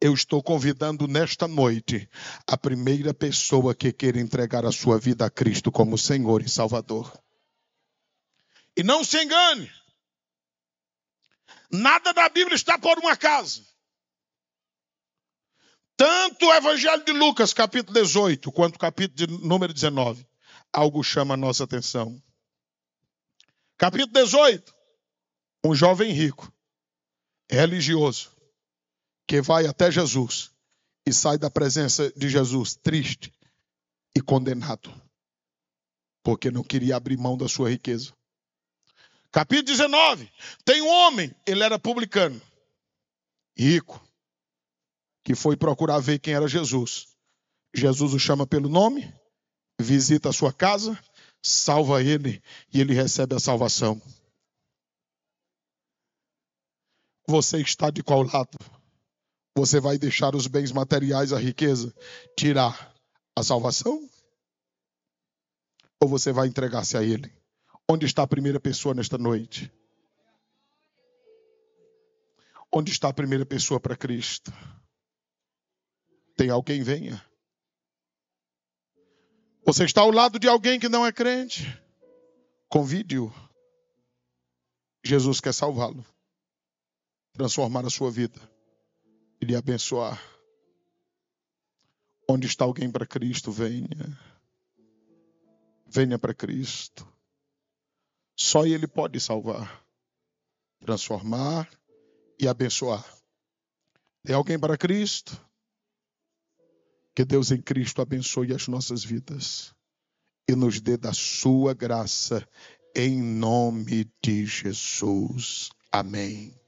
A: Eu estou convidando nesta noite a primeira pessoa que queira entregar a sua vida a Cristo como Senhor e Salvador. E não se engane, nada da Bíblia está por um acaso. Tanto o Evangelho de Lucas, capítulo 18, quanto o capítulo de número 19, algo chama a nossa atenção. Capítulo 18, um jovem rico, religioso, que vai até Jesus e sai da presença de Jesus triste e condenado, porque não queria abrir mão da sua riqueza. Capítulo 19, tem um homem, ele era publicano, rico, que foi procurar ver quem era Jesus. Jesus o chama pelo nome, visita a sua casa, salva ele e ele recebe a salvação. Você está de qual lado? Você vai deixar os bens materiais, a riqueza, tirar a salvação? Ou você vai entregar-se a ele? Onde está a primeira pessoa nesta noite? Onde está a primeira pessoa para Cristo? Tem alguém? Venha. Você está ao lado de alguém que não é crente? Convide-o. Jesus quer salvá-lo, transformar a sua vida e lhe abençoar. Onde está alguém para Cristo? Venha. Venha para Cristo. Só Ele pode salvar, transformar e abençoar. Tem alguém para Cristo? Que Deus em Cristo abençoe as nossas vidas e nos dê da sua graça, em nome de Jesus. Amém.